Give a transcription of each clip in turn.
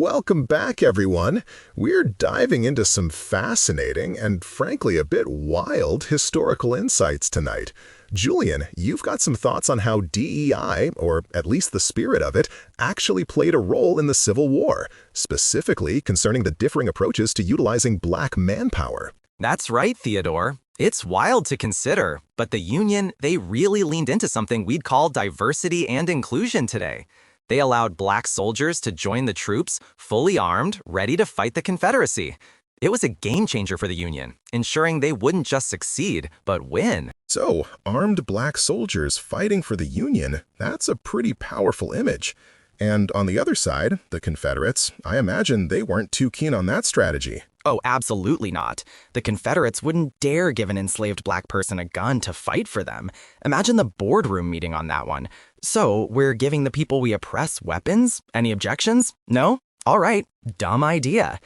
Welcome back, everyone. We're diving into some fascinating and, frankly, a bit wild historical insights tonight. Julian, you've got some thoughts on how DEI, or at least the spirit of it, actually played a role in the Civil War, specifically concerning the differing approaches to utilizing black manpower. That's right, Theodore. It's wild to consider, but the Union, they really leaned into something we'd call diversity and inclusion today. They allowed black soldiers to join the troops, fully armed, ready to fight the Confederacy. It was a game changer for the Union, ensuring they wouldn't just succeed, but win. So, armed black soldiers fighting for the Union, that's a pretty powerful image. And on the other side, the Confederates, I imagine they weren't too keen on that strategy. Oh, absolutely not. The Confederates wouldn't dare give an enslaved black person a gun to fight for them. Imagine the boardroom meeting on that one. So, we're giving the people we oppress weapons? Any objections? No? All right, dumb idea.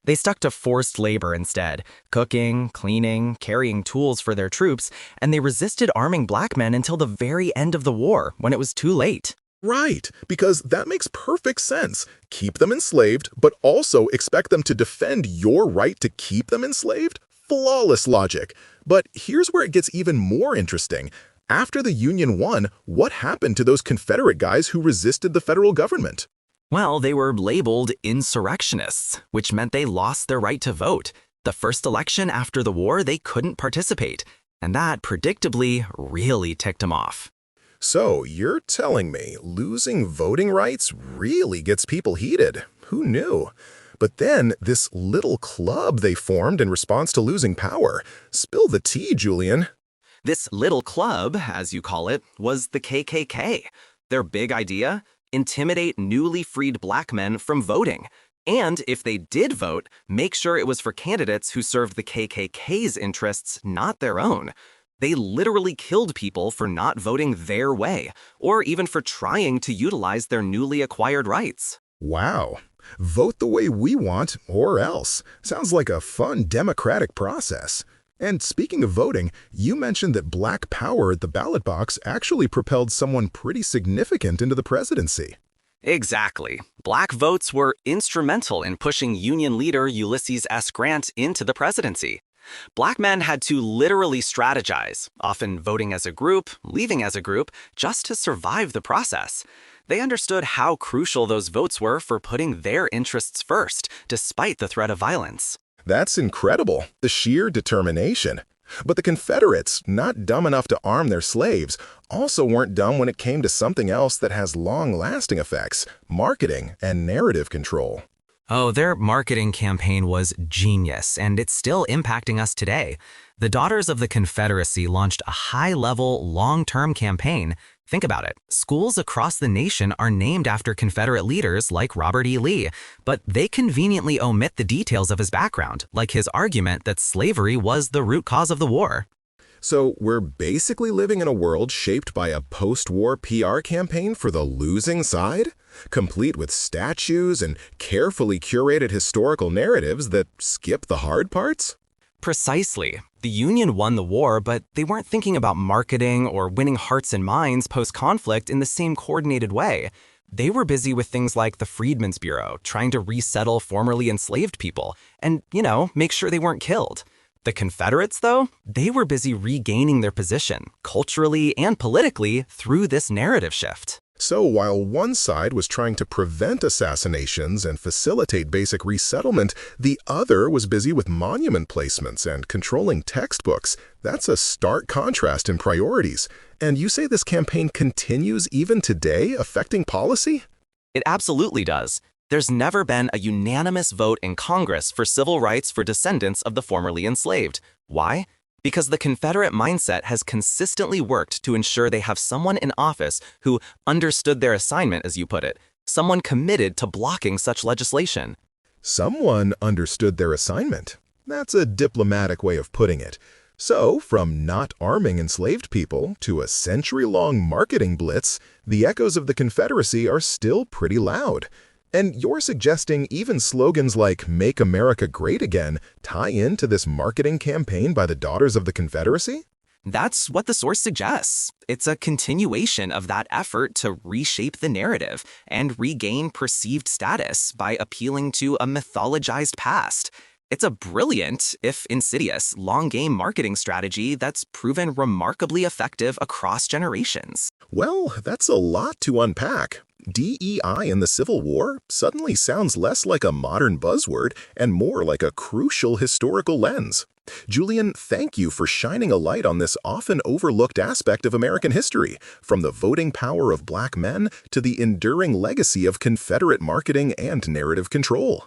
They stuck to forced labor instead, cooking, cleaning, carrying tools for their troops, and they resisted arming black men until the very end of the war, when it was too late. Right, because that makes perfect sense. Keep them enslaved, but also expect them to defend your right to keep them enslaved? Flawless logic. But here's where it gets even more interesting. After the Union won, what happened to those Confederate guys who resisted the federal government? Well, they were labeled insurrectionists, which meant they lost their right to vote. The first election after the war, they couldn't participate, and that, predictably, really ticked them off. So, you're telling me losing voting rights really gets people heated? Who knew? But then, this little club they formed in response to losing power. Spill the tea, Julian. This little club, as you call it, was the KKK. Their big idea? Intimidate newly freed black men from voting. And if they did vote, make sure it was for candidates who served the KKK's interests, not their own. They literally killed people for not voting their way, or even for trying to utilize their newly acquired rights. Wow. Vote the way we want, or else. Sounds like a fun democratic process. And speaking of voting, you mentioned that black power at the ballot box actually propelled someone pretty significant into the presidency. Exactly. Black votes were instrumental in pushing Union leader Ulysses S. Grant into the presidency. Black men had to literally strategize, often voting as a group, leaving as a group, just to survive the process. They understood how crucial those votes were for putting their interests first, despite the threat of violence. That's incredible, the sheer determination. But the Confederates, not dumb enough to arm their slaves, also weren't dumb when it came to something else that has long-lasting effects: marketing and narrative control. Oh, their marketing campaign was genius, and it's still impacting us today. The Daughters of the Confederacy launched a high-level, long-term campaign. Think about it. Schools across the nation are named after Confederate leaders like Robert E. Lee, but they conveniently omit the details of his background, like his argument that slavery was the root cause of the war. So we're basically living in a world shaped by a post-war PR campaign for the losing side, complete with statues and carefully curated historical narratives that skip the hard parts? Precisely. The Union won the war, but they weren't thinking about marketing or winning hearts and minds post-conflict in the same coordinated way. They were busy with things like the Freedmen's Bureau, trying to resettle formerly enslaved people and, make sure they weren't killed. The Confederates, though, they were busy regaining their position, culturally and politically, through this narrative shift. So while one side was trying to prevent assassinations and facilitate basic resettlement, the other was busy with monument placements and controlling textbooks. That's a stark contrast in priorities. And you say this campaign continues even today, affecting policy? It absolutely does. There's never been a unanimous vote in Congress for civil rights for descendants of the formerly enslaved. Why? Because the Confederate mindset has consistently worked to ensure they have someone in office who understood their assignment, as you put it, someone committed to blocking such legislation. Someone understood their assignment. That's a diplomatic way of putting it. So, from not arming enslaved people to a century-long marketing blitz, the echoes of the Confederacy are still pretty loud. And you're suggesting even slogans like "Make America Great Again" tie into this marketing campaign by the Daughters of the Confederacy? That's what the source suggests. It's a continuation of that effort to reshape the narrative and regain perceived status by appealing to a mythologized past. It's a brilliant, if insidious, long-game marketing strategy that's proven remarkably effective across generations. Well, that's a lot to unpack. DEI in the Civil War suddenly sounds less like a modern buzzword and more like a crucial historical lens. Julian, thank you for shining a light on this often overlooked aspect of American history, from the voting power of black men to the enduring legacy of Confederate marketing and narrative control.